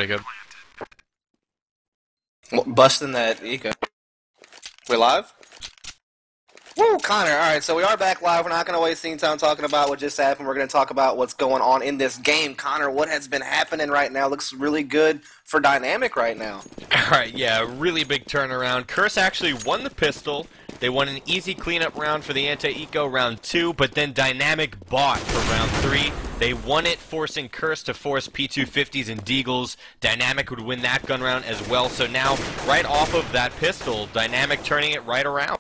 Jacob. Busting that eco. We live? Woo, Connor. All right, so we are back live. We're not going to waste any time talking about what just happened. We're going to talk about what's going on in this game. Connor, what has been happening right now looks really good for Dynamic right now. All right, yeah, really big turnaround. Curse actually won the pistol. They won an easy cleanup round for the anti-eco round 2, but then Dynamic bought for round 3. They won it, forcing Curse to force P250s and Deagles. Dynamic would win that gun round as well, so now, right off of that pistol, Dynamic turning it right around.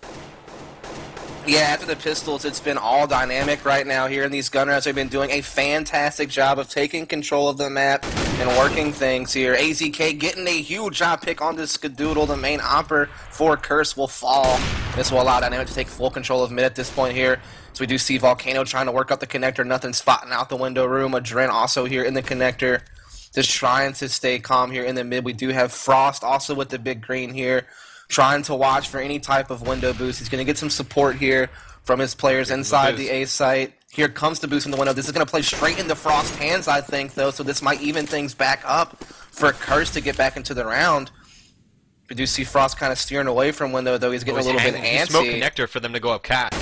Yeah, after the pistols, it's been all Dynamic right now here in these gun rounds. They've been doing a fantastic job of taking control of the map and working things here. AZK getting a huge job pick on this Skadoodle. The main opper for Curse will fall. This will allow Dynamic to take full control of mid at this point here. So we do see Volcano trying to work up the connector. Nothing spotting out the window room. Adren also here in the connector. Just trying to stay calm here in the mid. We do have Frost also with the big green here, trying to watch for any type of window boost. He's going to get some support here from his players inside the A site. Here comes the boost in the window. This is going to play straight into Frost's hands, I think, though, so this might even things back up for Curse to get back into the round. We do see Frost kind of steering away from window, though. He's getting a little bit antsy. Smoke connector for them to go up cat.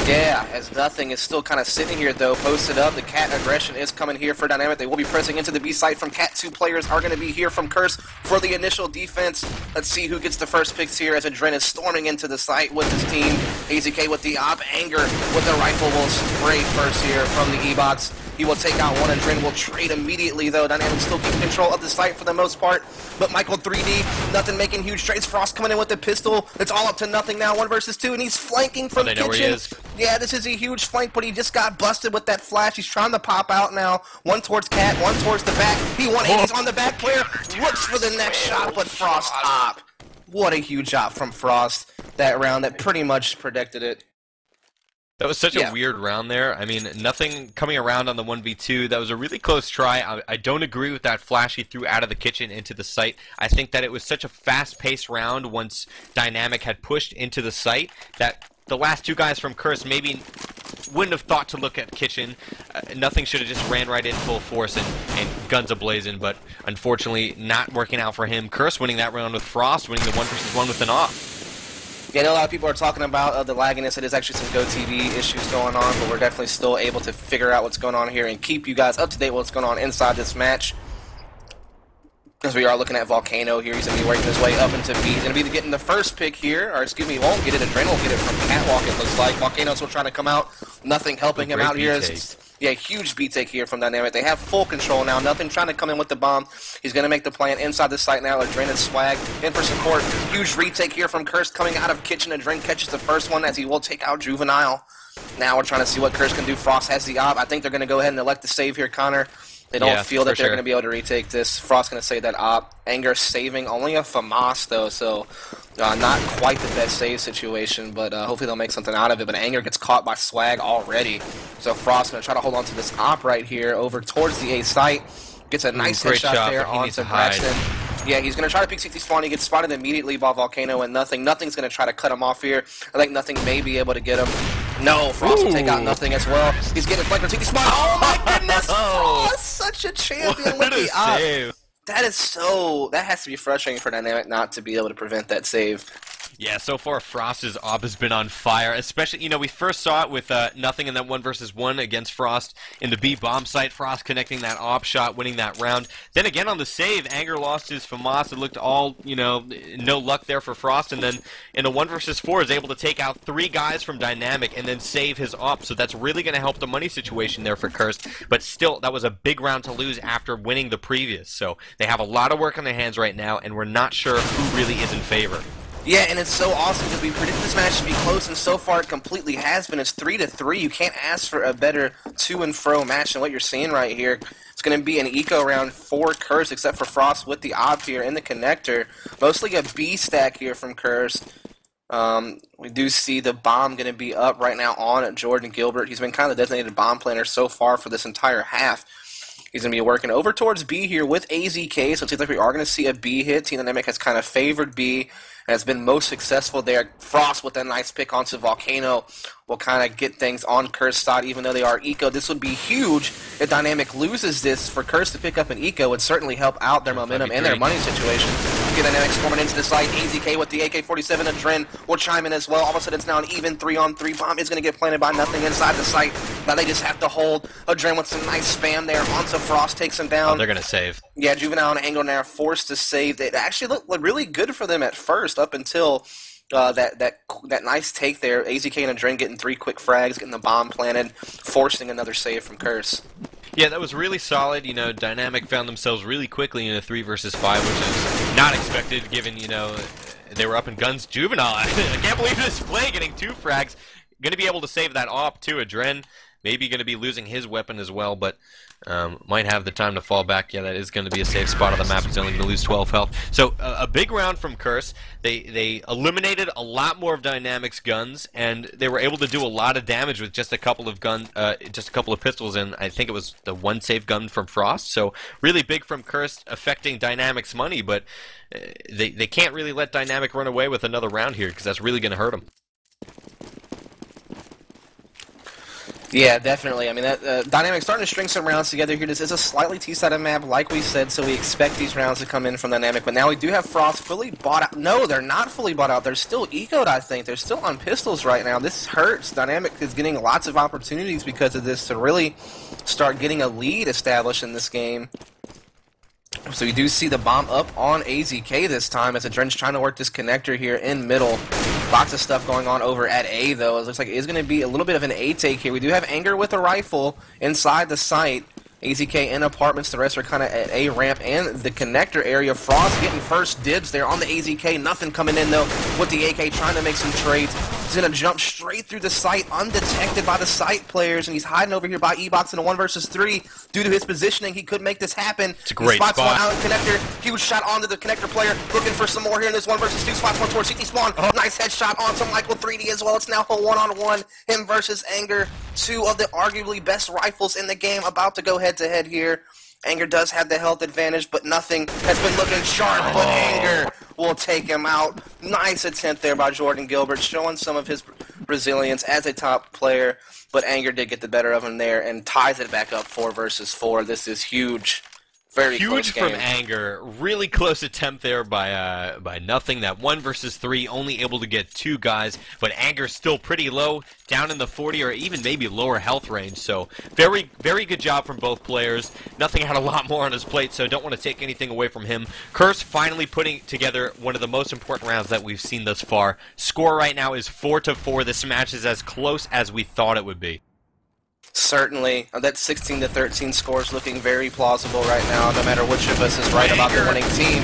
Yeah, as nothing is still kind of sitting here, though, posted up. The Cat aggression is coming here for Dynamic. They will be pressing into the B site from Cat. 2 players are going to be here from Curse for the initial defense. Let's see who gets the first picks here as Adren is storming into the site with his team. AZK with the op. Anger with the rifle will spray first here from the E-Box. He will take out one. Adren will trade immediately, though. Dynamic still keeping control of the site for the most part. But Michael 3D, nothing making huge trades. Frost coming in with the pistol. It's all up to nothing now. 1 versus 2, and he's flanking from they know kitchen. where he is. Yeah, this is a huge flank, but he just got busted with that flash. He's trying to pop out now. One towards Cat, one towards the back. He 180s on the back player. Looks for the next shot, but Frost op. What a huge op from Frost that round that pretty much predicted it. That was such a weird round there. I mean, nothing coming around on the 1v2. That was a really close try. I don't agree with that flash he threw out of the kitchen into the site. I think that it was such a fast-paced round once Dynamic had pushed into the site that the last 2 guys from Curse maybe wouldn't have thought to look at kitchen. Nothing should have just ran right in full force and guns a-blazing, but unfortunately not working out for him. Curse winning that round with Frost, winning the 1 versus 1 with an off. Yeah, I know a lot of people are talking about the lagginess. It is actually some GoTV issues going on, but we're definitely still able to figure out what's going on here and keep you guys up to date with what's going on inside this match. As we are looking at Volcano here, he's going to be working his way up into B. He's going to be getting the first pick here, or excuse me, he won't get it. Adren will get it from Catwalk, it looks like. Volcano's still trying to come out. Nothing helping him out here. Yeah, huge B-take here from Dynamic. They have full control now. Nothing trying to come in with the bomb. He's going to make the plant inside the site now. Adren and Swag in for support. Huge retake here from Curse coming out of kitchen. Adren catches the first one as he will take out Juvenile. Now we're trying to see what Curse can do. Frost has the op. I think they're going to go ahead and elect the save here, Connor. They don't feel that they're going to be able to retake this. Frost's going to save that op. Anger saving only a FAMAS, though, so not quite the best save situation, but hopefully they'll make something out of it. But Anger gets caught by Swag already, so Frost's going to try to hold on to this op right here over towards the A site. Gets a nice headshot there onto Braxton. Yeah, he's going to try to peek 60 spawn. He gets spotted immediately by Volcano and Nothing. Nothing's going to try to cut him off here. I think Nothing may be able to get him. No, Frost will take out Nothing as well. He's getting flanked on 60 spawn. Oh my goodness! Frost, such a champion with the op. That has to be frustrating for Dynamic not to be able to prevent that save. Yeah, so far Frost's op has been on fire, especially, you know, we first saw it with Nothing in that 1 versus 1 against Frost in the B bomb site, Frost connecting that op shot, winning that round. Then again on the save, Anger lost his FAMAS. It looked all, you know, no luck there for Frost, and then in a 1 versus 4 is able to take out 3 guys from Dynamic and then save his op, so that's really going to help the money situation there for Curse, but still, that was a big round to lose after winning the previous, so they have a lot of work on their hands right now, and we're not sure who really is in favor. Yeah, and it's so awesome because we predicted this match to be close, and so far it completely has been. It's 3-3. You can't ask for a better to and fro match than what you're seeing right here. It's going to be an eco round for Curse, except for Frost with the op here in the connector. Mostly a B stack here from Curse. We do see the bomb going to be up right now on Jordan Gilbert. He's been kind of the designated bomb planner so far for this entire half. He's going to be working over towards B here with AZK, so it seems like we are going to see a B hit. Team Dynamic has kind of favored B has been most successful there. Frost with a nice pick onto Volcano will kind of get things on Curse side, even though they are eco. This would be huge if Dynamic loses this. For Curse to pick up an eco would certainly help out their momentum and their money situation. Get Dynamic storming into the site. AZK with the AK-47. Adren will chime in as well. All of a sudden, it's now an even 3-on-3. Bomb is going to get planted by nothing inside the site. Now they just have to hold. Adren with some nice spam there onto Frost, takes him down. Oh, they're going to save. Yeah, Juvenile and Angle now forced to save. It actually looked really good for them at first, up until that nice take there. AZK and Adren getting 3 quick frags, getting the bomb planted, forcing another save from Curse. Yeah, that was really solid. You know, Dynamic found themselves really quickly in a 3 versus 5, which is not expected given, you know, they were up in guns. Juvenile, I can't believe this play, getting 2 frags. Going to be able to save that op too. Adren maybe going to be losing his weapon as well, but might have the time to fall back. Yeah, that is going to be a safe spot on the map. He's only going to lose 12 health. So a big round from Curse. They eliminated a lot more of Dynamic's guns, and they were able to do a lot of damage with just a couple of pistols, and I think it was the 1 save gun from Frost. So really big from Curse, affecting Dynamic's money, but they can't really let Dynamic run away with another round here, because that's really going to hurt them. Yeah, definitely. I mean, Dynamic's starting to string some rounds together here. This is a slightly T-sided map, like we said, so we expect these rounds to come in from Dynamic. But now we do have Frost fully bought out. No, they're not fully bought out. They're still ecoed, I think. They're still on pistols right now. This hurts. Dynamic is getting lots of opportunities because of this to really start getting a lead established in this game. So we do see the bomb up on AZK this time as Adren's trying to work this connector here in middle. Lots of stuff going on over at A, though. It looks like it's going to be a little bit of an A take here. We do have Anger with a rifle inside the site. AZK in apartments. The rest are kind of at A ramp and the connector area. Frost getting first dibs there on the AZK. Nothing coming in, though, with the AK trying to make some trades. He's going to jump straight through the site, undetected by the site players, and he's hiding over here by E-Box in a 1 versus 3. Due to his positioning, he could make this happen. It's a great he spots spot. One out of the connector. Huge shot onto the connector player. Looking for some more here in this 1 versus 2. Spots one towards CT spawn. Oh. Nice headshot onto Michael 3D as well. It's now a 1-on-1. Him versus Anger. 2 of the arguably best rifles in the game about to go head-to-head here. Anger does have the health advantage, but nothing has been looking sharp. But Anger will take him out. Nice attempt there by Jordan Gilbert, showing some of his resilience as a top player. But Anger did get the better of him there and ties it back up 4 versus 4. This is huge. Very huge close game. from Anger. Really close attempt there by nothing. That 1 versus 3, only able to get 2 guys, but Anger's still pretty low, down in the 40 or even maybe lower health range. So very, very good job from both players. Nothing had a lot more on his plate, so don't want to take anything away from him. Curse finally putting together one of the most important rounds that we've seen thus far. Score right now is 4-4. This match is as close as we thought it would be. Certainly. That 16-13 score is looking very plausible right now, no matter which of us is right about the winning team.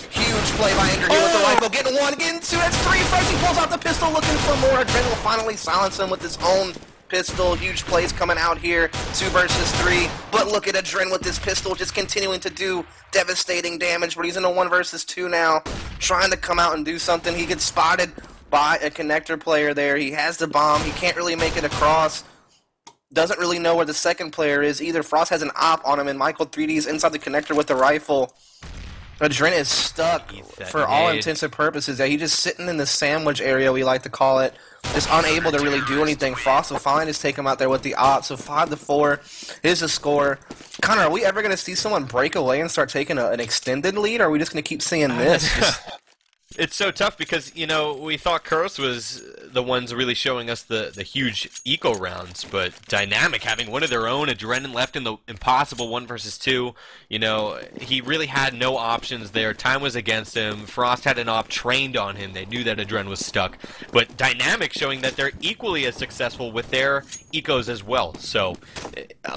Huge play by Anger here with the rifle. Getting 1, getting 2, that's 3. First he pulls out the pistol looking for more. Adren will finally silence him with his own pistol. Huge plays coming out here. 2 versus 3. But look at Adren with this pistol just continuing to do devastating damage. But he's in a 1 versus 2 now. Trying to come out and do something. He gets spotted by a connector player there. He has the bomb. He can't really make it across. Doesn't really know where the second player is either. Frost has an op on him, and Michael 3D is inside the connector with the rifle. Adren is stuck for all intents and purposes. Yeah, he's just sitting in the sandwich area, we like to call it, just unable to really do anything. Frost will finally just take him out there with the op. So 5-4 is the score. Connor, are we ever going to see someone break away and start taking an extended lead, or are we just going to keep seeing this? It's so tough because, you know, we thought Curse was the ones really showing us the huge eco rounds, but Dynamic having one of their own, Adrenaline left in the impossible 1 versus 2, you know, he really had no options there. Time was against him. Frost had an op trained on him. They knew that Adren was stuck. But Dynamic showing that they're equally as successful with their ecos as well. So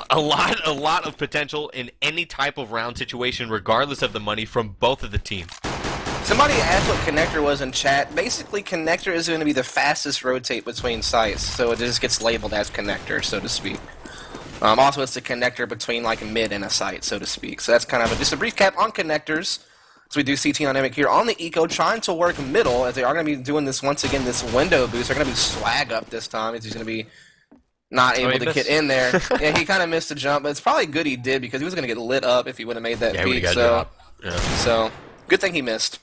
a lot of potential in any type of round situation, regardless of the money from both of the teams. Somebody asked what connector was in chat. Basically, connector is going to be the fastest rotate between sites, so it just gets labeled as connector, so to speak. Also, it's the connector between like mid and a site, so to speak. So that's kind of just a brief cap on connectors. So we do see Team Dynamic here on the eco, trying to work middle, as they are going to be doing this once again, this window boost. They're going to be swag up this time, as he's going to be not able to get in there. Yeah, he kind of missed the jump, but it's probably good he did, because he was going to get lit up if he would have made that peak. So good thing he missed.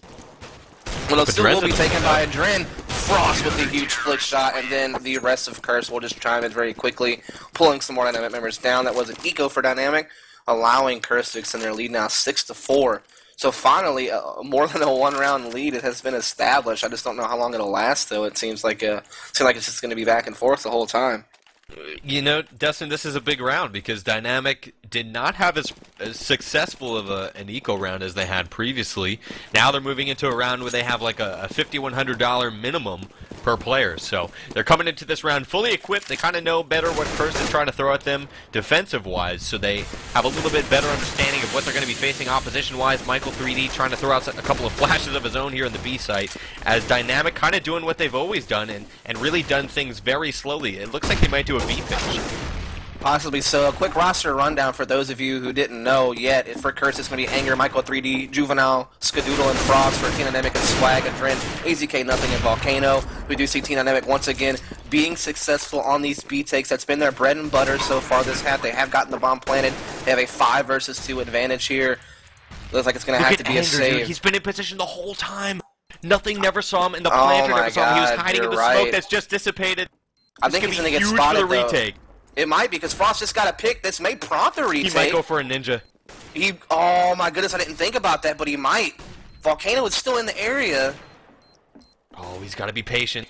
Well, it still will be Adren's taken by Adren. Frost with the huge flick shot, and then the rest of Curse will just chime in very quickly, pulling some more Dynamic members down. That was an eco for Dynamic, allowing Curse to extend their lead now 6-4. So finally, more than a one-round lead it has been established. I just don't know how long it'll last, though. It seems like it's just going to be back and forth the whole time. You know, Dustin, this is a big round because Dynamic did not have as successful of an eco round as they had previously. Now they're moving into a round where they have like a $5,100 minimum per player. So they're coming into this round fully equipped. They kind of know better what Curse is trying to throw at them defensive-wise, so they have a little bit better understanding of what they're going to be facing opposition-wise. Michael 3D trying to throw out a couple of flashes of his own here in the B site, as Dynamic kind of doing what they've always done and really done things very slowly. It looks like they might do a B pitch. Possibly so. A quick roster rundown for those of you who didn't know yet. For Curse, it's going to be Anger, Michael 3D, Juvenile, Skadoodle, and Frost. For Team Dynamic and Swag, Adren, AZK, Nothing, and Volcano. We do see Team Dynamic once again being successful on these B takes. That's been their bread and butter so far this half. They have gotten the bomb planted. They have a 5 versus 2 advantage here. Looks like it's going to have to be a save. Dude. He's been in position the whole time. Nothing never saw him, and the planter never saw him. He was hiding in the smoke that's just dissipated. I think he's going to get spotted, though. Retake. It might be, because Frost just got a pick. This may prompt a retake. He might go for a ninja. Oh my goodness, I didn't think about that, but he might. Volcano is still in the area. Oh, he's got to be patient.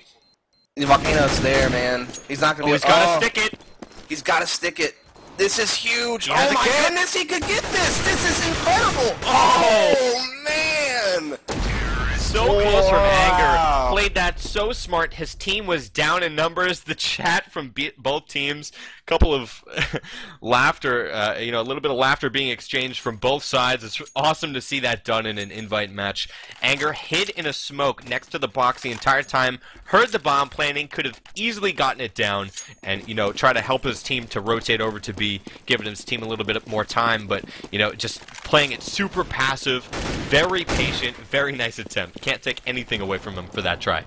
Volcano's there, man. He's not going to be... He's got to stick it. He's got to stick it. This is huge. Oh my goodness, he could get this. This is incredible. Oh, man. So close from Anger. Played that so smart. His team was down in numbers. The chat from both teams, a couple of laughter, a little bit of laughter being exchanged from both sides. It's awesome to see that done in an invite match. Anger hid in a smoke next to the box the entire time, heard the bomb planting, could have easily gotten it down, and, try to help his team to rotate over to B, giving his team a little bit more time, but, just playing it super passive, very patient, very nice attempt. Can't take anything away from him for that try.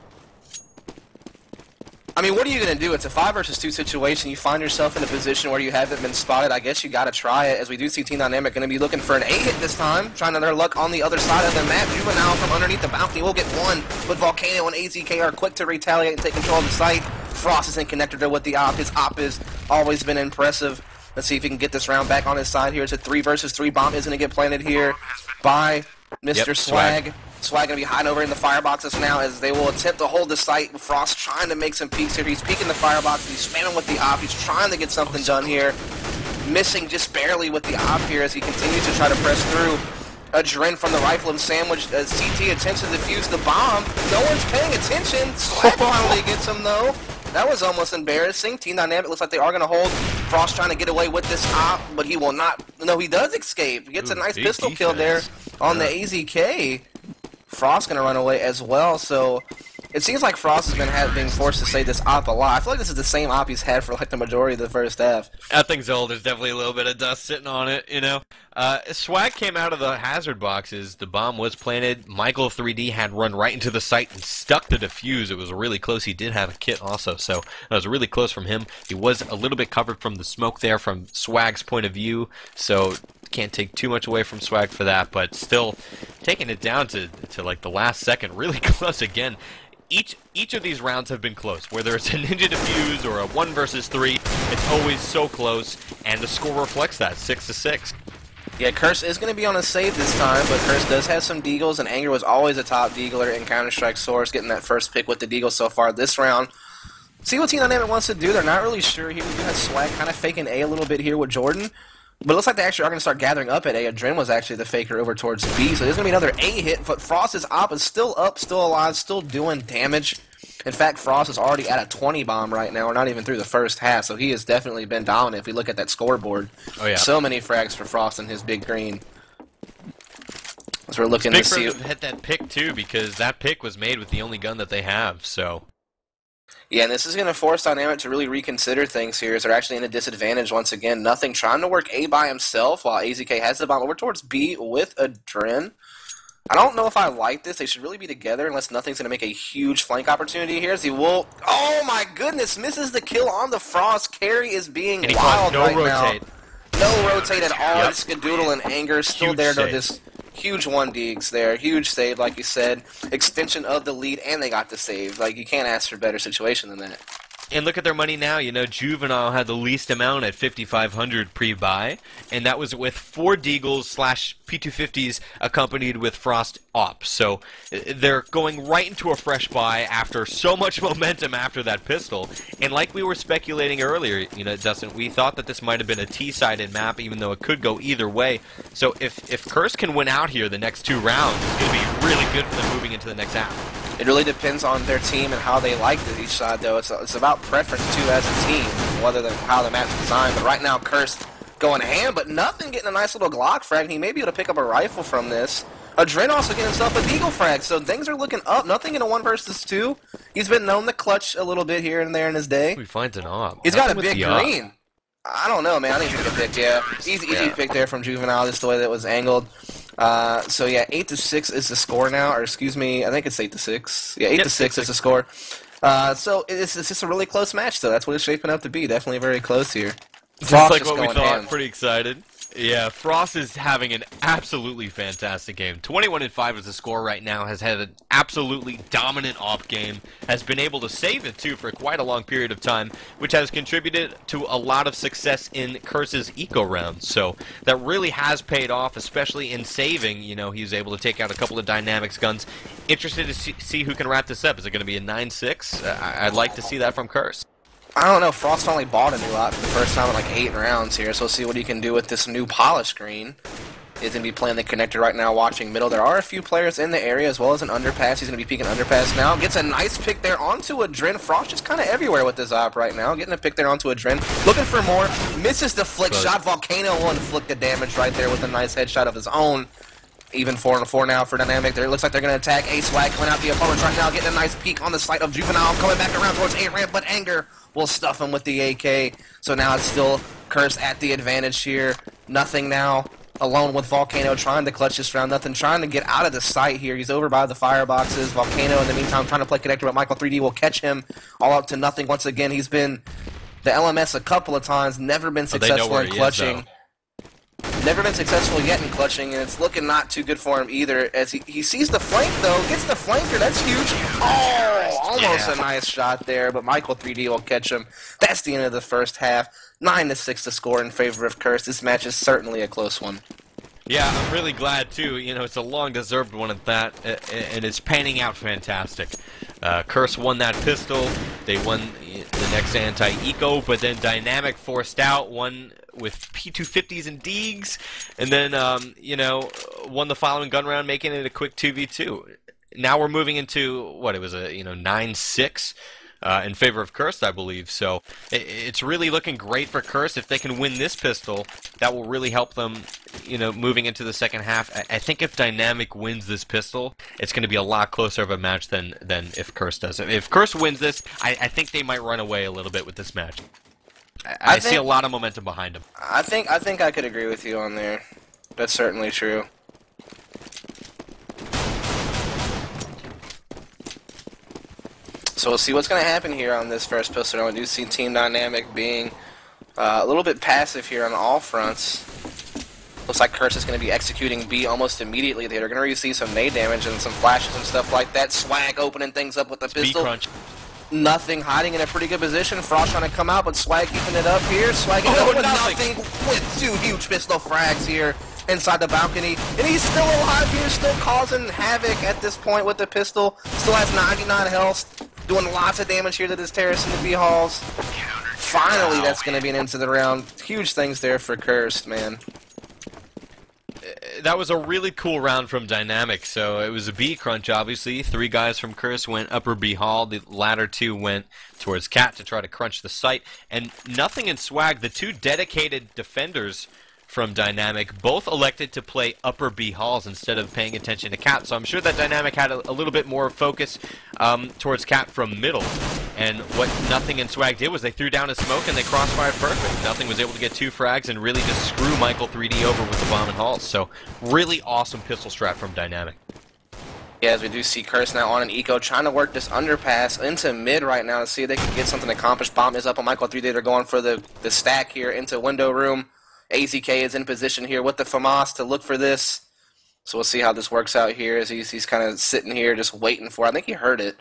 I mean, what are you going to do? It's a 5 versus 2 situation. You find yourself in a position where you haven't been spotted. I guess you got to try it, as we do see Team Dynamic going to be looking for an A-hit this time, trying their luck on the other side of the map. Juvenile from underneath the balcony will get one, but Volcano and AZK are quick to retaliate and take control of the site. Frost is in connector there with the op. His op has always been impressive. Let's see if he can get this round back on his side here. It's a 3 versus 3 bomb. Isn't going to get planted here by Mr. Swag. Swag going to be hiding over in the fireboxes now as they will attempt to hold the site. Frost trying to make some peeks here. He's peeking the firebox. He's spamming with the op. He's trying to get something done here. Missing just barely with the op here as he continues to try to press through. Adren from the rifle and sandwich as CT attempts to defuse the bomb. No one's paying attention. Swag finally gets him, though. That was almost embarrassing. Team Dynamic looks like they are going to hold. Frost trying to get away with this op, but he will not. No, he does escape. He gets a nice pistol kill there on the AZK. Frost going to run away as well, so it seems like Frost has been being forced to say this op a lot. I feel like this is the same op he's had for like the majority of the first half. That thing's old. There's definitely a little bit of dust sitting on it, Swag came out of the hazard boxes. The bomb was planted. Michael 3D had run right into the site and stuck the defuse. It was really close. He did have a kit also, so that was really close from him. He was a little bit covered from the smoke there from Swag's point of view, so can't take too much away from Swag for that, but still taking it down to like the last second, really close again. Each of these rounds have been close, whether it's a ninja defuse or a 1 versus 3, it's always so close, and the score reflects that, 6-6. Yeah, Curse is going to be on a save this time, but Curse does have some deagles, and Anger was always a top deagler in Counter-Strike Source, getting that first pick with the deagle so far this round. See what Team Dynamic wants to do. They're not really sure here. We do have Swag kind of faking A a little bit here with Jordan. But it looks like they actually are going to start gathering up at A. Adren was actually the faker over towards B, so there's going to be another A hit, but Frost's op is still up, still alive, still doing damage. In fact, Frost is already at a 20 bomb right now. We're not even through the first half, so he has definitely been dominant if we look at that scoreboard. Oh, yeah. So many frags for Frost and his big green. As we're looking to see... Big hit that pick, too, because that pick was made with the only gun that they have, so... Yeah, and this is going to force Dynamic to really reconsider things here, as they're actually in a disadvantage once again. Nothing trying to work A by himself, while AZK has the bomb over towards B with Adren. I don't know if I like this. They should really be together unless Nothing's going to make a huge flank opportunity here, as he will... Oh my goodness, misses the kill on the Frost. Carry is being wild right now. No rotate at all. Skadoodle and Anger still huge there, though. Just Huge one Deeks there. Huge save, like you said. Extension of the lead, and they got the save. Like, you can't ask for a better situation than that. And look at their money now. You know, Juvenile had the least amount at 5,500 pre-buy, and that was with 4 Deagles slash P250s accompanied with Frost Ops. So they're going right into a fresh buy after so much momentum after that pistol. And like we were speculating earlier, you know, Dustin, we thought that this might have been a T-sided map, even though it could go either way. So if Curse can win out here the next 2 rounds, it's going to be really good for them moving into the next half. It really depends on their team and how they like it each side, though. It's about preference, too, as a team, whether how the map's designed. But right now, Curse going ham, but nothing getting a nice little Glock frag. He may be able to pick up a rifle from this. Adren also getting himself a Deagle frag, so things are looking up. Nothing in a 1 versus 2. He's been known to clutch a little bit here and there in his day. He finds an op. He's got a big green. I don't know, man. I think he's going to pick, yeah. Easy pick there from Juvenile, just the way that it was angled. So yeah, 8-6 is the score now, or excuse me, I think it's 8-6. Yeah, 8-6 is the score. So it's just a really close match, though. That's what it's shaping up to be. Definitely very close here. Just like what we thought. Pretty excited. Yeah, Frost is having an absolutely fantastic game. 21-5 is the score right now. Has had an absolutely dominant op game. Has been able to save it too for quite a long period of time, which has contributed to a lot of success in Curse's eco rounds. So that really has paid off, especially in saving. You know, he was able to take out a couple of Dynamics guns. Interested to see who can wrap this up. Is it going to be a 9-6? I'd like to see that from Curse. I don't know, Frost finally bought a new op for the first time in like 8 rounds here, so we'll see what he can do with this new polish screen. He's going to be playing the connector right now, watching middle. There are a few players in the area, as well as an underpass. He's going to be peeking underpass now. Gets a nice pick there onto Adren. Frost just kind of everywhere with this op right now. Getting a pick there onto Adren. Looking for more. Misses the flick shot. Volcano will inflict the damage right there with a nice headshot of his own. Even 4-4 now for Dynamic. There, it looks like they're going to attack A-Swag, coming out the opponents right now, getting a nice peek on the site of Juvenile, coming back around towards A-Ramp, but Anger will stuff him with the AK. So now it's still Curse at the advantage here. Nothing now. Alone with Volcano, trying to clutch this round. Nothing, trying to get out of the site here. He's over by the fireboxes. Volcano, in the meantime, trying to play connector, but Michael 3D will catch him all up to nothing. Once again, he's been the LMS a couple of times, never been successful in clutching. Never been successful yet in clutching, and it's looking not too good for him either. As he sees the flank, though, gets the flanker. That's huge. Oh, almost a nice shot there, but Michael 3D will catch him. That's the end of the first half. 9-6 to score in favor of Curse. This match is certainly a close one. Yeah, I'm really glad, too. You know, it's a long-deserved one at that, and it's panning out fantastic. Curse won that pistol. They won the next anti-eco, but then Dynamic forced out, won with P250s and Deags, and then, you know, won the following gun round, making it a quick 2v2. Now we're moving into, what, it was a, 9-6 in favor of Curse, I believe. So it's really looking great for Curse. If they can win this pistol, that will really help them, moving into the second half. I think if Dynamic wins this pistol, it's going to be a lot closer of a match than if Curse does it. If Curse wins this, I think they might run away a little bit with this match. I see a lot of momentum behind them. I think I could agree with you on there. That's certainly true. So we'll see what's going to happen here on this first pistol. I do see Team Dynamic being a little bit passive here on all fronts. Looks like Curse is going to be executing B almost immediately. They're going to receive some nade damage and some flashes and stuff like that. Swag opening things up with the pistol. B-crunch. Nothing, hiding in a pretty good position. Frost trying to come out, but Swag keeping it up here. Swag it up with nothing with 2 huge pistol frags here inside the balcony. And he's still alive here, still causing havoc at this point with the pistol. Still has 99 health. Doing lots of damage here to this terrace in the B halls. Finally, that's going to be an end to the round. Huge things there for Cursed, man. That was a really cool round from Dynamic. So it was a B crunch, obviously. 3 guys from Curse went upper B hall. The latter 2 went towards Cat to try to crunch the site. And nothing in Swag. The 2 dedicated defenders from Dynamic both elected to play upper B halls instead of paying attention to Cat. So I'm sure that Dynamic had a little bit more focus towards Cat from middle. And what Nothing and Swag did was they threw down a smoke and they crossfired perfect. Nothing was able to get 2 frags and really just screw Michael 3D over with the bomb and halls. So really awesome pistol strat from Dynamic. Yeah, as we do see Curse now on an eco, trying to work this underpass into mid right now to see if they can get something accomplished. Bomb is up on Michael 3D. They're going for the stack here into window room. AZK is in position here with the FAMAS to look for this. So we'll see how this works out here as he's kind of sitting here just waiting for. I think he heard it.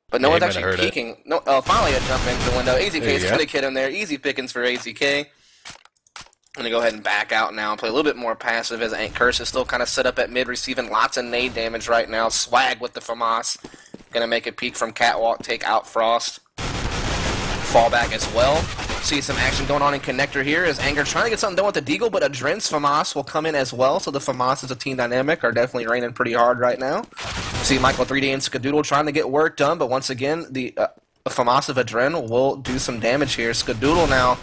But no Yeah, he one's might have actually heard it. peeking. No, finally a jump into the window. AZK There you is go. going to get him there. Easy pickings for AZK. I'm going to go ahead and back out now and play a little bit more passive as Curse is still kind of set up at mid, receiving lots of nade damage right now. Swag with the FAMAS. Going to make a peek from Catwalk, take out Frost. Fall back as well. See some action going on in connector here as Anger trying to get something done with the Deagle, but Adren's FAMAS will come in as well, so the FAMAS as a team dynamic are definitely raining pretty hard right now. See Michael 3D and Skadoodle trying to get work done, but once again, the FAMAS of Adren will do some damage here. Skadoodle now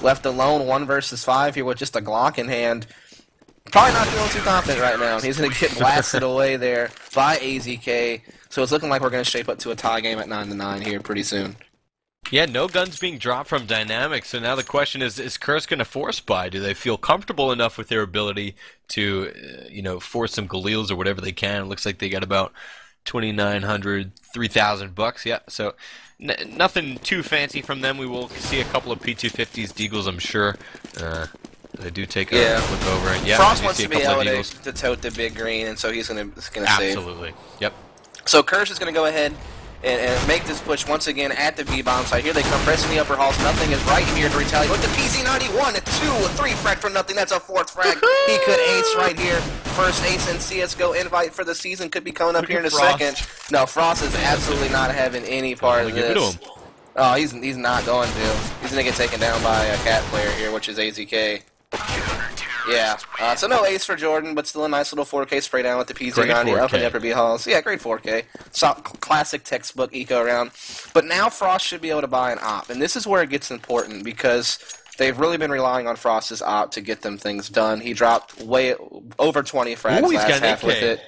left alone 1 versus 5 here with just a Glock in hand. Probably not feeling too confident right now. He's going to get blasted away there by AZK, so it's looking like we're going to shape up to a tie game at 9-9 here pretty soon. Yeah, no guns being dropped from Dynamic, so now the question is Curse going to force buy? Do they feel comfortable enough with their ability to, force some Galils or whatever they can? It looks like they got about 2,900, 3,000 bucks. Yeah, so nothing too fancy from them. We will see a couple of P250s, Deagles, I'm sure. They do take a look over, and yeah, Frost we wants see to a be couple able of Deagles. to tote the big green, and so he's going to save. Absolutely. Yep. So Curse is going to go ahead and make this push once again at the B-bomb side. Here they come pressing the upper halls. Nothing is right here to retaliate with the PZ91. A 2, a 3 frag for nothing. That's a 4th frag. He could ace right here. First ace in CSGO invite for the season could be coming up here in a second. No, Frost is absolutely not having any part of this. Oh, he's not going to. He's going to get taken down by a cat player here, which is AZK. Yeah, so no ace for Jordan, but still a nice little 4K spray down with the PZ90 up in the upper B halls. Yeah, great 4K. Classic textbook eco round. But now Frost should be able to buy an op, and this is where it gets important because they've really been relying on Frost's op to get them things done. He dropped way over 20 frags last half with it.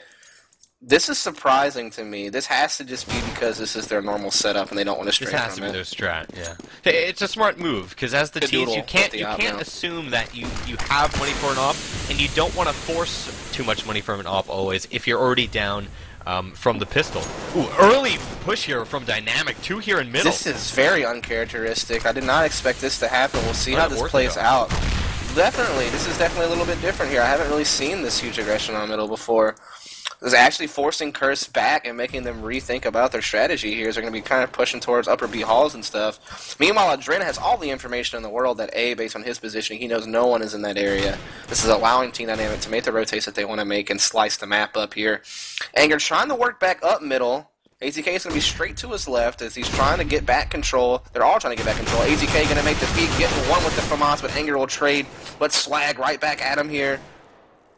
This is surprising to me. This has to just be because this is their normal setup and they don't want to stray from it. This has to be their strat, yeah. It's a smart move because as the teams, you can't assume that you have money for an op, and you don't want to force too much money from an op always if you're already down from the pistol. Ooh, early push here from Dynamic, 2 here in middle. This is very uncharacteristic. I did not expect this to happen. We'll see how this plays out. Definitely, this is definitely a little bit different here. I haven't really seen this huge aggression on middle before. Is actually forcing Curse back and making them rethink about their strategy here. They're going to be kind of pushing towards upper B halls and stuff. Meanwhile, Adren has all the information in the world that A, based on his positioning, he knows no one is in that area. This is allowing Team Dynamic to make the rotates that they want to make and slice the map up here. Anger trying to work back up middle. AZK is going to be straight to his left as he's trying to get back control. They're all trying to get back control. AZK going to make the peak, getting one with the FAMAS, but Anger will trade. But Swag right back at him here.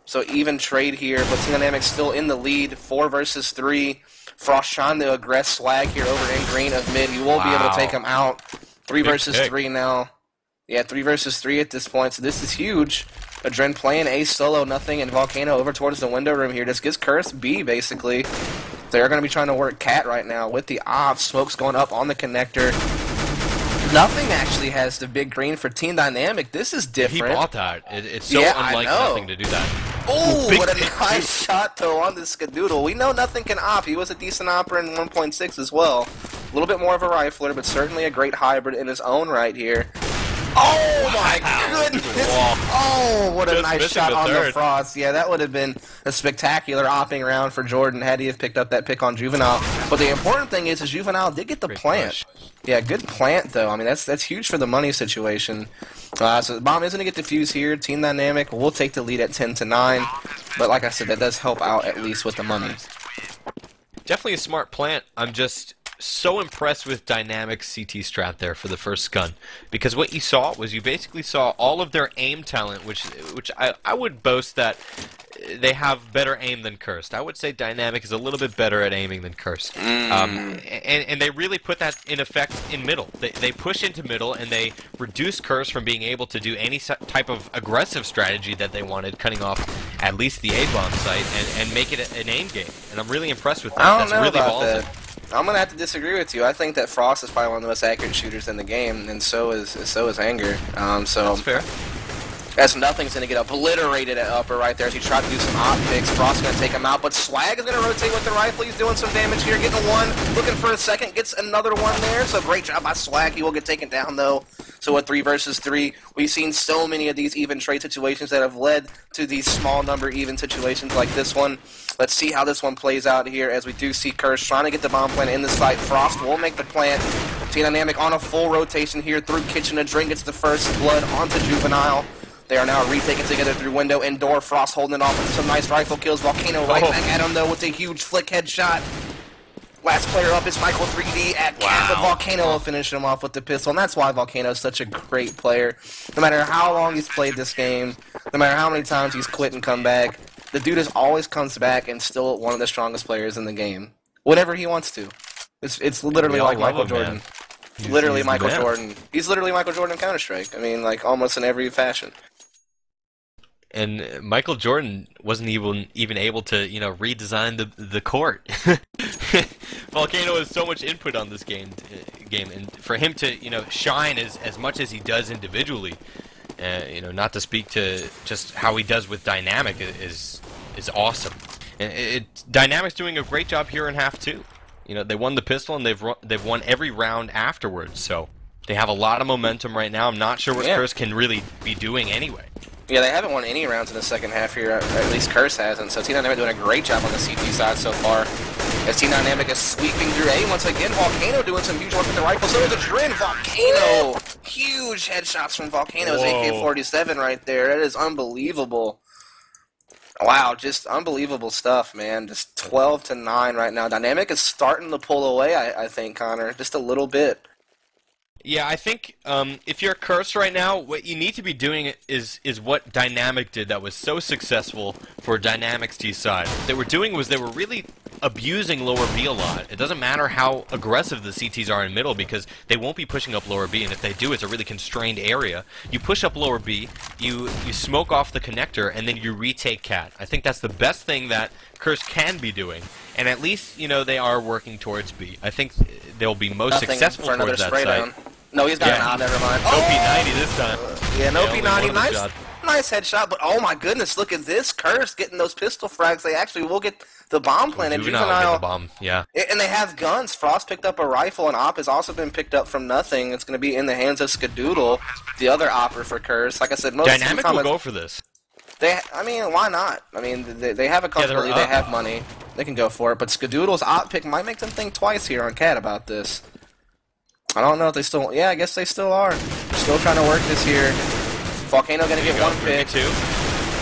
So even trade here, but Team Dynamic still in the lead, 4 versus 3. Frost trying to aggress Swag here over in green of mid. You won't be able to take him out. 3 versus 3 now. Yeah, 3 versus 3 at this point, so this is huge. Adren playing ace solo, nothing, and Volcano over towards the window room here. Just gets Curse B, basically. They're going to be trying to work Cat right now with the off. Smoke's going up on the connector. Nothing actually has the big green for Team Dynamic. This is different. He bought that. It's so unlike Nothing to do that. Oh, what a nice shot, though, on this Skadoodle. We know Nothing can op. He was a decent opera in 1.6 as well. A little bit more of a rifler, but certainly a great hybrid in his own right here. Oh, my goodness. Oh, what a nice shot on the Frost. Yeah, that would have been a spectacular opping round for Jordan had he have picked up that pick on Juvenile. But the important thing is Juvenile did get the plant. Yeah, good plant, though. I mean, that's huge for the money situation. So the bomb is going to get defused here. Team Dynamic will take the lead at 10-9. But like I said, that does help out at least with the money. Definitely a smart plant. I'm just so impressed with Dynamic CT strat there for the first gun, because what you saw was you basically saw all of their aim talent, which I would boast that they have better aim than Cursed. I would say Dynamic is a little bit better at aiming than Cursed. And they really put that in effect in middle. They push into middle and they reduce Cursed from being able to do any type of aggressive strategy that they wanted, cutting off at least the A-bomb site and make it an aim game. And I'm really impressed with that. I don't know about that. I'm gonna have to disagree with you. I think that Frost is probably one of the most accurate shooters in the game, and so is Anger. So that's fair. As Nothing's going to get obliterated at upper right there as he tried to do some optics. Frost's going to take him out, but Swag is going to rotate with the rifle. He's doing some damage here, getting one, looking for a second, gets another one there. So great job by Swag. He will get taken down, though. So a 3 versus 3, we've seen so many of these even trade situations that have led to these small number even situations like this one. Let's see how this one plays out here as we do see Curse trying to get the bomb plant in the site. Frost will make the plant. Team Dynamic on a full rotation here through Kitchen. A Drink gets the first blood onto Juvenile. They are now retaking together through window and door. Frost holding it off with some nice rifle kills. Volcano right back at him, though, with a huge flick headshot. Last player up is Michael 3D at cap, but Volcano will finish him off with the pistol, and that's why Volcano is such a great player. No matter how long he's played this game, no matter how many times he's quit and come back, the dude is always comes back and still one of the strongest players in the game. Whenever he wants to. It's literally like Michael Jordan. Literally Michael Jordan. He's literally Michael Jordan in Counter-Strike. I mean, like, almost in every fashion. And Michael Jordan wasn't even able to, you know, redesign the court. Volcano has so much input on this game, and for him to, you know, shine as much as he does individually, you know, not to speak to just how he does with Dynamic is awesome. And Dynamic's doing a great job here in half two. You know, they won the pistol and they've won every round afterwards, so they have a lot of momentum right now. I'm not sure what Curse can really be doing anyway. Yeah, they haven't won any rounds in the second half here, or at least Curse hasn't, so Team Dynamic doing a great job on the CT side so far. As Team Dynamic is sweeping through A, once again, Volcano doing some huge work with the rifle, so is a Drin. Volcano! Huge headshots from Volcano's AK-47 right there. That is unbelievable. Wow, just unbelievable stuff, man. Just 12-9 right now. Dynamic is starting to pull away, I think, Connor, just a little bit. Yeah, I think if you're Curse right now, what you need to be doing is what Dynamic did that was so successful for Dynamic's T side. What they were doing was they were really abusing lower B a lot. It doesn't matter how aggressive the CTs are in middle because they won't be pushing up lower B, and if they do, it's a really constrained area. You push up lower B, you smoke off the connector, and then you retake Cat. I think that's the best thing that Curse can be doing, and at least, you know, they are working towards B. I think they'll be most successful towards that site. No, he's got an odd, never mind. No P90 this time. Yeah, no P90. Nice headshot, but oh my goodness, look at this. Curse getting those pistol frags. They actually will get the bomb planted. Juvenile get the bomb, yeah. And they have guns. Frost picked up a rifle, and Op has also been picked up from Nothing. It's going to be in the hands of Skadoodle, the other opper for Curse. Like I said, most Dynamic will go for this. I mean, why not? I mean, they have a comfortability, they have money. They can go for it, but Skadoodle's op pick might make them think twice here on Cat about this. I don't know if they still... Yeah, I guess they still are. Still trying to work this here. Volcano going to get one pick.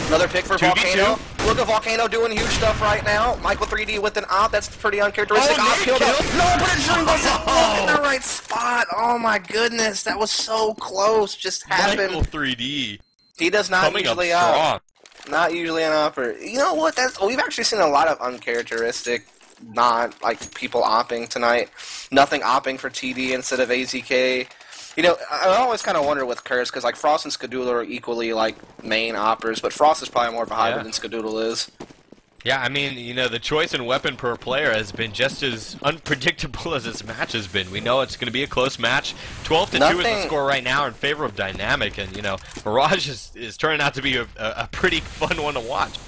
Another pick for Volcano. Look at Volcano doing huge stuff right now. Michael 3D with an op. That's pretty uncharacteristic. Op killed him. No, but it wasn't in the right spot. Oh my goodness. That was so close. Just happened. Michael 3D. He does not usually op. Not usually an opper. You know what? We've actually seen a lot of uncharacteristic, not like people opping tonight. Nothing opping for TD instead of AZK. You know, I always kind of wonder with Curse because like Frost and Skadoodle are equally like main oppers, but Frost is probably more of a hybrid than Skadoodle is. Yeah, I mean, you know, the choice in weapon per player has been just as unpredictable as this match has been. We know it's going to be a close match. 12-2 is the score right now in favor of Dynamic, and, you know, Mirage is turning out to be a pretty fun one to watch.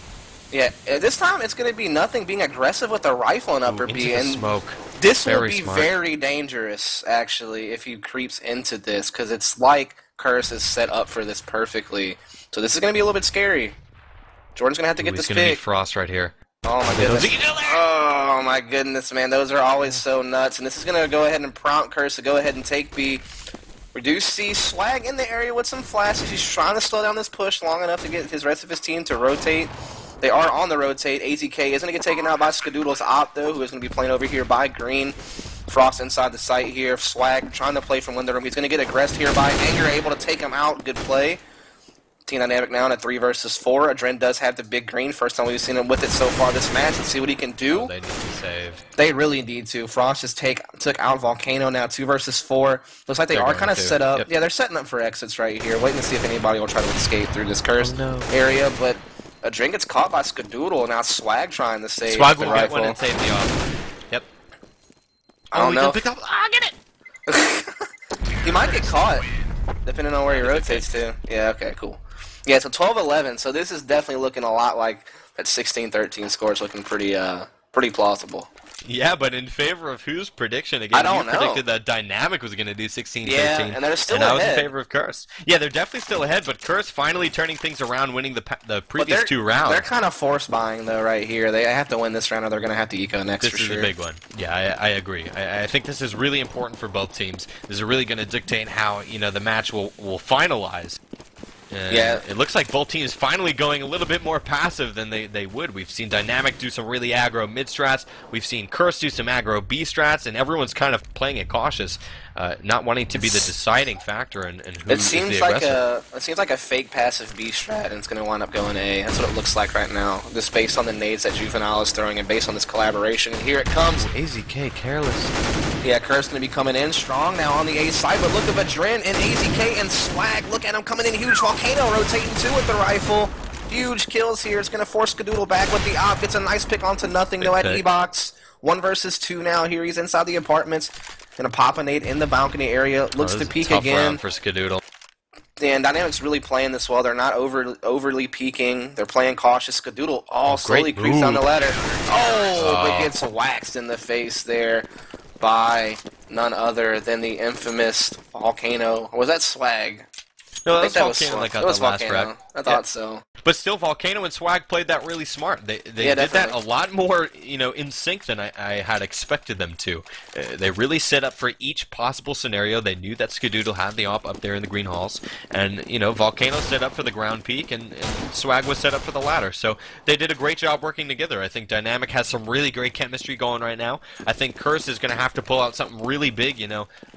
Yeah, this time it's going to be Nothing being aggressive with a rifle in upper B, and smoke. This will be very dangerous, actually, if he creeps into this, because it's like Curse is set up for this perfectly. So this is going to be a little bit scary. Jordan's going to have to get this pick. He's going to meet Frost right here. Oh my goodness. Oh my goodness, man. Those are always so nuts. And this is going to go ahead and prompt Curse to go ahead and take B. We do see Swag in the area with some flashes. He's trying to slow down this push long enough to get his rest of his team to rotate. They are on the rotate. AZK is going to get taken out by Skadoodle's op, though, who is going to be playing over here by Green. Frost inside the site here. Swag trying to play from window room. He's going to get aggressed here by Anger, able to take him out. Good play. Team Dynamic now in a 3 versus 4. Adren does have the big green. First time we've seen him with it so far this match. Let's see what he can do. Oh, they need to save. They really need to. Frost just took out Volcano now, 2 versus 4. Looks like they are kind of set up. Yep. Yeah, they're setting up for exits right here. Waiting to see if anybody will try to escape through this cursed area, but Adren gets caught by Skadoodle, and now Swag trying to save Swag the will rifle. Get one and save the off. Yep. I don't know. Pick up. Get it! He might get caught, depending on where he rotates to. Yeah, okay, cool. Yeah, so 12-11. So this is definitely looking a lot like that 16-13 score is looking pretty plausible. Yeah, but in favor of whose prediction? I Again, you don't know. predicted that Dynamic was going to do 16-13. Yeah, and they're still and I was in ahead. favor of Curse. Yeah, they're definitely still ahead, but Curse finally turning things around, winning the previous two rounds. They're kind of force buying, though, right here. They have to win this round or they're going to have to eco next for sure. This is a big one. Yeah, I agree. I think this is really important for both teams. This is really going to dictate how, the match will finalize. Yeah. It looks like both teams finally going a little bit more passive than they would. We've seen Dynamic do some really aggro mid strats. We've seen Curse do some aggro B strats, and everyone's kind of playing it cautious, not wanting to be the deciding factor in who is the aggressor. It seems like a fake passive B strat, and it's going to wind up going A. That's what it looks like right now. Just based on the nades that Juvenile is throwing, and based on this collaboration. And here it comes. Ooh, AZK careless. Yeah, Curse going to be coming in strong now on the A side, but look at Adren and AZK and Swag. Look at him coming in huge. Volcano rotating too with the rifle. Huge kills here. It's going to force Skadoodle back with the op. Gets a nice pick onto nothing, though, at E-Box. 1 versus 2 now here. He's inside the apartments. Going to pop a nade in the balcony area. Looks to peek tough again. Round for Skadoodle. And Dynamic's really playing this well. They're not overly peeking. They're playing cautious. Skadoodle slowly creeps down the ladder. But gets waxed in the face there by none other than the infamous Volcano. Or was that Swag? No, I think that was Volcano that got the last Volcano. frag. I thought so. But still, Volcano and Swag played that really smart. They did that a lot more, in sync than I had expected them to. They really set up for each possible scenario. They knew that Skadoodle had the op up there in the green halls, and Volcano set up for the ground peak, and Swag was set up for the ladder. So they did a great job working together. I think Dynamic has some really great chemistry going right now. I think Curse is going to have to pull out something really big.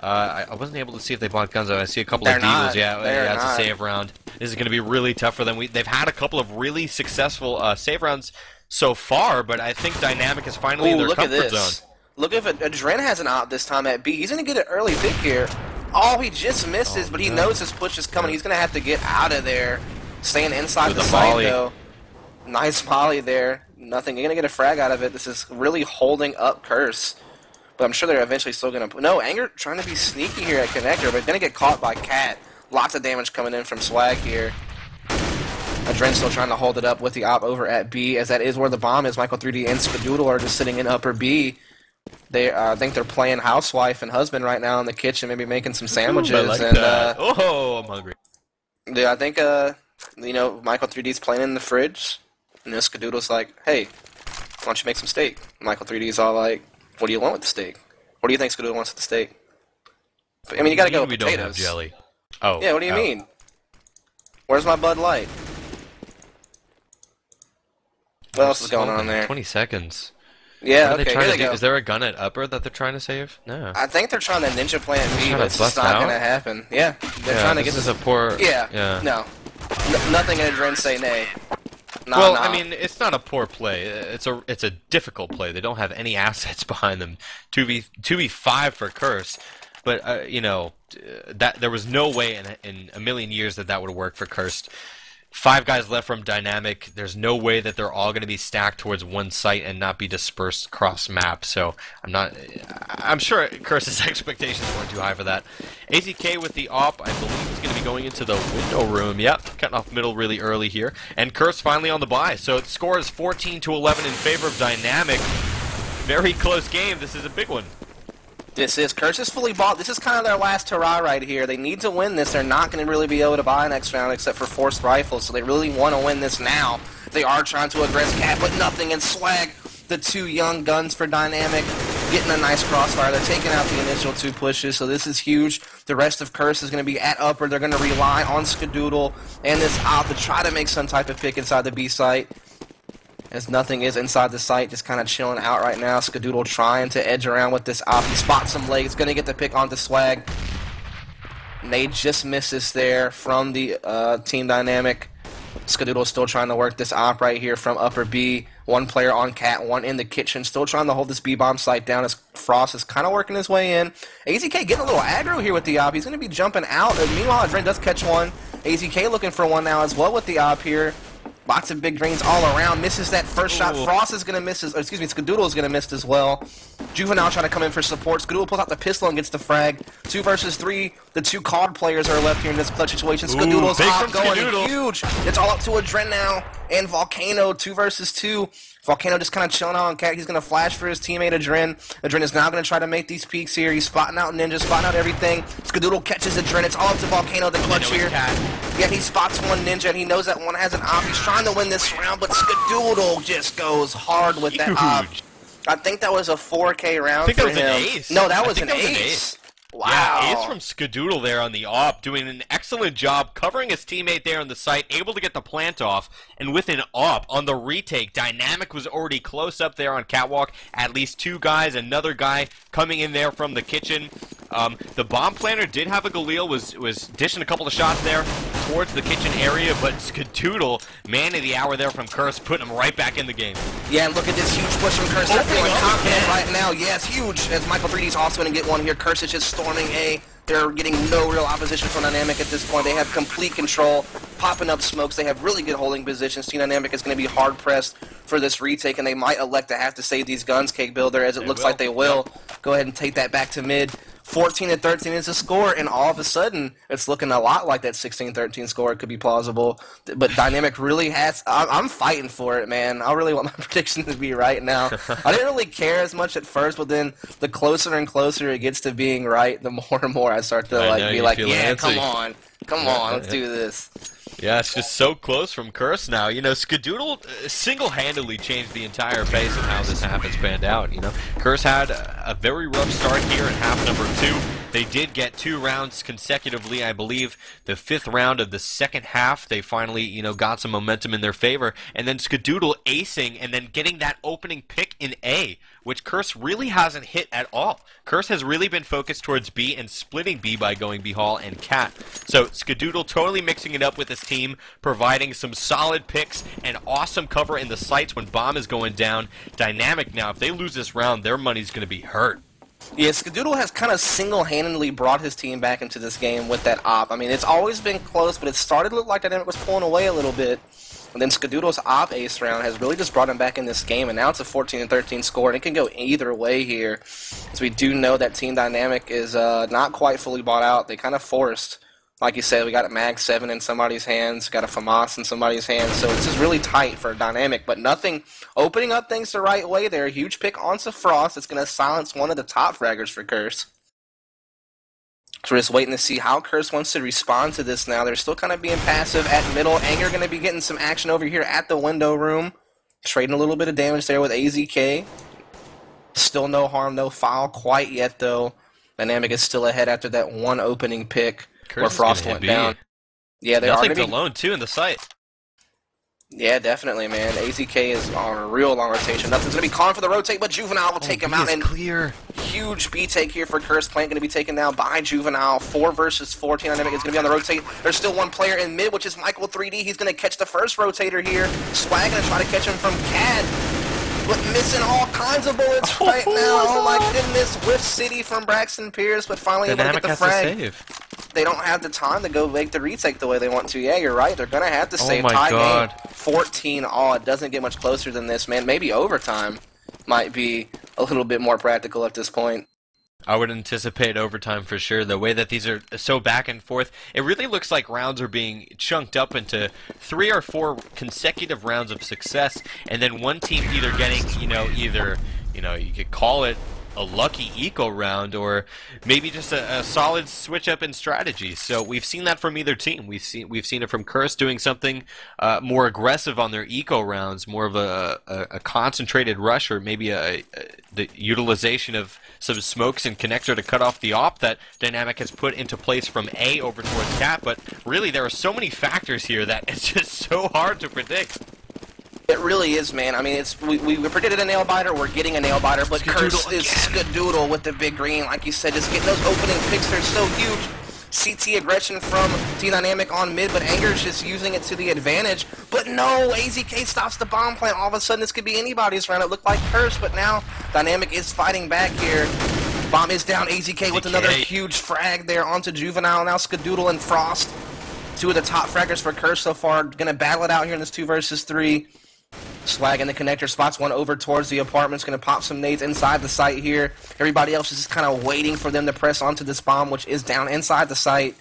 I wasn't able to see if they bought guns. I see a couple of deals. Yeah, it's a save round. This is going to be really tough for them. They've had a couple of really successful save rounds so far, but I think Dynamic is finally in their comfort zone. Look if Adren has an op this time at B. He's going to get an early pick here. He just misses, but he knows his push is coming. He's going to have to get out of there. Staying inside the site, though. Nice molly there. Nothing. You're going to get a frag out of it. This is really holding up Curse. But I'm sure they're eventually still going to... No, Anger trying to be sneaky here at Connector, but going to get caught by Cat. Lots of damage coming in from Swag here. Adren still trying to hold it up with the op over at B, as that is where the bomb is. Michael 3D and Skadoodle are just sitting in upper B. I think they're playing housewife and husband right now in the kitchen, maybe making some sandwiches. I like that. I'm hungry. Yeah, I think Michael 3D's playing in the fridge. And Skadoodle's like, hey, why don't you make some steak? Michael 3D's all like, what do you want with the steak? What do you think Skadoodle wants with the steak? I mean, you gotta go with potatoes. We don't have jelly. Oh. Yeah, what do you mean? Where's my Bud Light? What else is going on there? 20 seconds. Yeah, okay, here they go. Is there a gun at upper that they're trying to save? No. I think they're trying to ninja plant B, but it's just not going to happen. Yeah, they're trying to get this. Is a poor... Yeah. No. Nothing in Adren say nay. I mean, it's not a poor play. It's a difficult play. They don't have any assets behind them. 2v5 for Curse. But, that there was no way in a million years that would work for Cursed. 5 guys left from Dynamic. There's no way that they're all going to be stacked towards one site and not be dispersed across map. So I'm sure Curse's expectations weren't too high for that. AZK with the op, I believe, is going to be going into the window room. Yep, cutting off middle really early here. And Curse finally on the buy. So the score is 14-11 in favor of Dynamic. Very close game. This is a big one. Curse is fully bought. This is kind of their last hurrah right here. They need to win this. They're not going to really be able to buy next round except for forced rifles, so they really want to win this now. They are trying to aggress Cat, but nothing. And Swag, the 2 young guns for Dynamic, getting a nice crossfire. They're taking out the initial 2 pushes, so this is huge. The rest of Curse is going to be at upper. They're going to rely on Skadoodle and this op to try to make some type of pick inside the B site. As nothing is inside the site, just kind of chilling out right now. Skadoodle trying to edge around with this op. He spots some legs, going to get the pick onto Swag. Nade just misses there from the Team Dynamic. Skadoodle still trying to work this op right here from upper B. 1 player on Cat, 1 in the kitchen. Still trying to hold this B-bomb site down as Frost is kind of working his way in. AZK getting a little aggro here with the op. He's going to be jumping out. Meanwhile, Adren does catch one. AZK looking for one now as well with the op here. Lots of big greens all around. Misses that first shot. Ooh. Frost is going to miss, Skadoodle is going to miss as well. Juvenile trying to come in for support. Skadoodle pulls out the pistol and gets the frag. 2 versus 3. The 2 COD players are left here in this clutch situation. Skadoodle's hot going huge. It's all up to Adren now. And Volcano, 2 versus 2. Volcano just kind of chilling out on Cat. He's going to flash for his teammate Adren. Adren is now going to try to make these peaks here. He's spotting out Ninja, spotting out everything. Skadoodle catches Adren. It's all up to Volcano, the clutch here. Yeah, he spots one Ninja, and he knows that one has an op. He's trying to win this round, but Skadoodle just goes hard with that op. I think that was a 4K round for him. That was an ace. No, that was an ace. Wow. Yeah, ace from Skadoodle there on the op, doing an excellent job covering his teammate there on the site, able to get the plant off, and with an op on the retake, Dynamic was already close up there on Catwalk, at least 2 guys, another guy coming in there from the kitchen. The bomb planter did have a Galil, was dishing a couple of shots there towards the kitchen area, but Skadoodle, man of the hour there from Curse, putting him right back in the game. Yeah, and look at this huge push from Curse. They're feeling confident right now. Yeah, it's huge, as Michael 3D's also going to get one here. Curse is just storming A. They're getting no real opposition from Dynamic at this point. They have complete control, popping up smokes. They have really good holding positions. Team Dynamic is going to be hard-pressed for this retake, and they might elect to have to save these guns, Cake Builder, as it looks like they will. Go ahead and take that back to mid. 14-13 is the score, and all of a sudden, it's looking a lot like that 16-13 score. It could be plausible, but Dynamic really has... I'm fighting for it, man. I really want my prediction to be right now. I didn't really care as much at first, but then the closer and closer it gets to being right, the more and more I start to be like, yeah, come on, let's do this. Yeah, it's just so close from Curse now. You know, Skadoodle single-handedly changed the entire pace of how this half has panned out, you know. Curse had a very rough start here in half number 2. They did get 2 rounds consecutively. I believe the 5th round of the second half, they finally, you know, got some momentum in their favor. And then Skadoodle acing and then getting that opening pick in A, which Curse really hasn't hit at all. Curse has really been focused towards B and splitting B by going B Hall and Cat. So Skadoodle totally mixing it up with his team, providing some solid picks and awesome cover in the sights when bomb is going down. Dynamic now, if they lose this round, their money's going to be hurt. Yeah, Skadoodle has kind of single-handedly brought his team back into this game with that op. I mean, it's always been close, but it started to look like Dynamic was pulling away a little bit. And then Skadoodle's op ace round has really just brought him back in this game, and now it's a 14-13 score, and it can go either way here. As we do know that Team Dynamic is not quite fully bought out. They kind of forced. Like you said, we got a Mag 7 in somebody's hands, got a FAMAS in somebody's hands, so this is really tight for Dynamic, but nothing opening up things the right way there. Huge pick onto Frost. It's going to silence one of the top fraggers for Curse. So we're just waiting to see how Curse wants to respond to this now. They're still kind of being passive at middle. Anger going to be getting some action over here at the window room. Trading a little bit of damage there with AZK. Still no harm, no foul quite yet, though. Dynamic is still ahead after that one opening pick where Frost went down. Yeah, they are going to be alone, too, in the site. Yeah, definitely, man. AZK is on a real long rotation. Nothing's going to be calling for the rotate, but Juvenile will take him out. And clear. Huge B take here for Curse. Plant going to be taken down by Juvenile. 4 versus 14. Dynamic is going to be on the rotate. There's still one player in mid, which is Michael 3D. He's going to catch the first rotator here. Swag going to try to catch him from CAD. But missing all kinds of bullets right now. Oh my goodness. Whiff City from Braxton Pierce, but finally able to get the frag. They don't have the time to go make the retake the way they want to. Yeah, you're right. They're going to have to save. Tie game 14 all. It doesn't get much closer than this, man. Maybe overtime might be a little bit more practical at this point. I would anticipate overtime for sure. The way that these are so back and forth, it really looks like rounds are being chunked up into 3 or 4 consecutive rounds of success, and then one team either getting, you could call it a lucky eco round, or maybe just a solid switch up in strategy. So we've seen that from either team. We've seen it from Curse doing something more aggressive on their eco rounds, more of a concentrated rush, or maybe the utilization of some smokes and connector to cut off the op that Dynamic has put into place from A over towards Cat. But really, there are so many factors here that it's just so hard to predict. It really is, man. I mean, we predicted a nail biter. We're getting a nail biter, but Curse is Skadoodle with the big green, like you said. Just getting those opening picks. They're so huge. CT aggression from Team Dynamic on mid, but Anger's just using it to the advantage. But no, AZK stops the bomb plant. All of a sudden, this could be anybody's round. It looked like Curse, but now Dynamic is fighting back here. Bomb is down. AZK with another huge frag there onto Juvenile. Now Skadoodle and Frost Two of the top fraggers for Curse so far. Gonna battle it out here in this 2 versus 3. Swag in the connector, spots one over towards the apartments, gonna pop some nades inside the site here. Everybody else is just kind of waiting for them to press onto this bomb, which is down inside the site.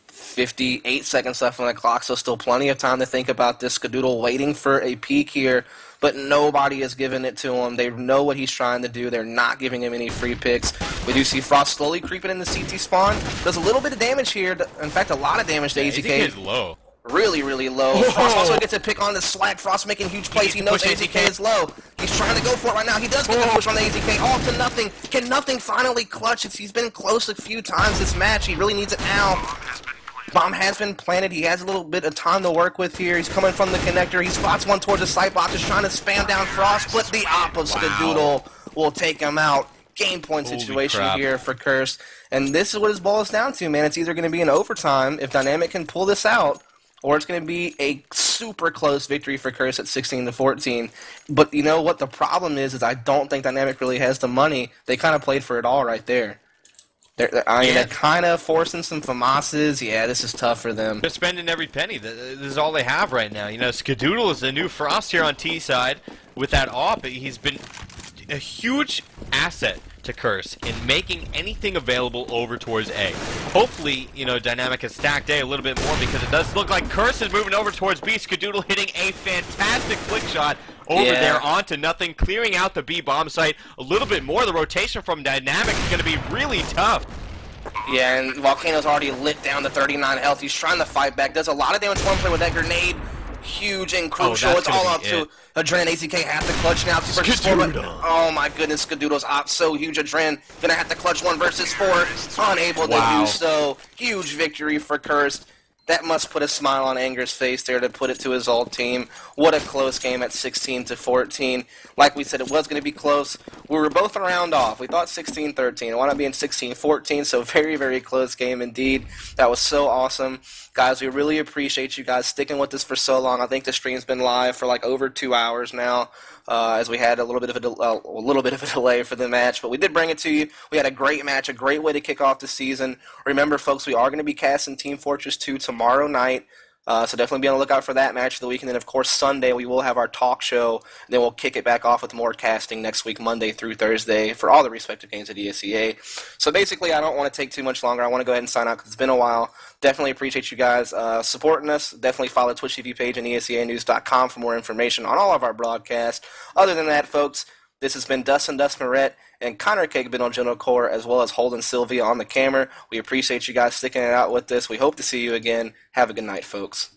58 seconds left on the clock, so still plenty of time to think about this. Skadoodle waiting for a peek here, but nobody is giving it to him. They know what he's trying to do. They're not giving him any free picks. We do see Frost slowly creeping in the CT spawn. Does a little bit of damage here. In fact, a lot of damage to AZK. AZK is low. Really, really low. Frost also gets a pick on the Swag. Frost making huge plays. He knows AZK is low. He's trying to go for it right now. He does get the push on the AZK. All to nothing. Can nothing finally clutch? He's been close a few times this match. He really needs it now. Bomb has been planted. He has a little bit of time to work with here. He's coming from the connector. He spots one towards the sight box. He's trying to spam down Frost, but the op of Skadoodle will take him out. Game point situation here for Curse. And this is what it boils down to, man. It's either going to be an overtime if Dynamic can pull this out, or it's going to be a super close victory for Curse at 16-14. But you know what the problem is I don't think Dynamic really has the money. They kind of played for it all right there. They're kind of forcing some FAMASs. Yeah, this is tough for them. They're spending every penny. This is all they have right now. You know, Skadoodle is the new Frost here on T side with that AWP. He's been a huge asset to Curse in making anything available over towards A. Hopefully, you know, Dynamic has stacked A a little bit more because it does look like Curse is moving over towards B. Skadoodle hitting a fantastic flick shot over there onto nothing, clearing out the B bomb site a little bit more. The rotation from Dynamic is going to be really tough. Yeah, and Volcano's already lit down to 39 health. He's trying to fight back. Does a lot of damage to one play with that grenade. Huge and crucial. It's all up to Adren. AZK have to clutch now. Oh my goodness, Skadoodle's op so huge. Adren gonna have to clutch 1 versus 4. Unable to do so. Huge victory for Cursed. That must put a smile on Anger's face there to put it to his old team. What a close game at 16-14. Like we said, it was going to be close. We were both a round off. We thought 16-13. It wound up being 16-14, so very, very close game indeed. That was so awesome. Guys, we really appreciate you guys sticking with us for so long. I think the stream's been live for like over 2 hours now. As we had a little bit of a delay for the match, but we did bring it to you. We had a great match, a great way to kick off the season. Remember, folks, we are going to be casting Team Fortress 2 tomorrow night, so definitely be on the lookout for that match of the week. And then, of course, Sunday we will have our talk show. And then we'll kick it back off with more casting next week, Monday through Thursday, for all the respective games at ESEA. So basically, I don't want to take too much longer. I want to go ahead and sign out because it's been a while. Definitely appreciate you guys supporting us. Definitely follow the Twitch TV page and ESEAnews.com for more information on all of our broadcasts. Other than that, folks, this has been Dustin Moret and Connor Cagbin on General Core, as well as Holden Sylvia on the camera. We appreciate you guys sticking it out with us. We hope to see you again. Have a good night, folks.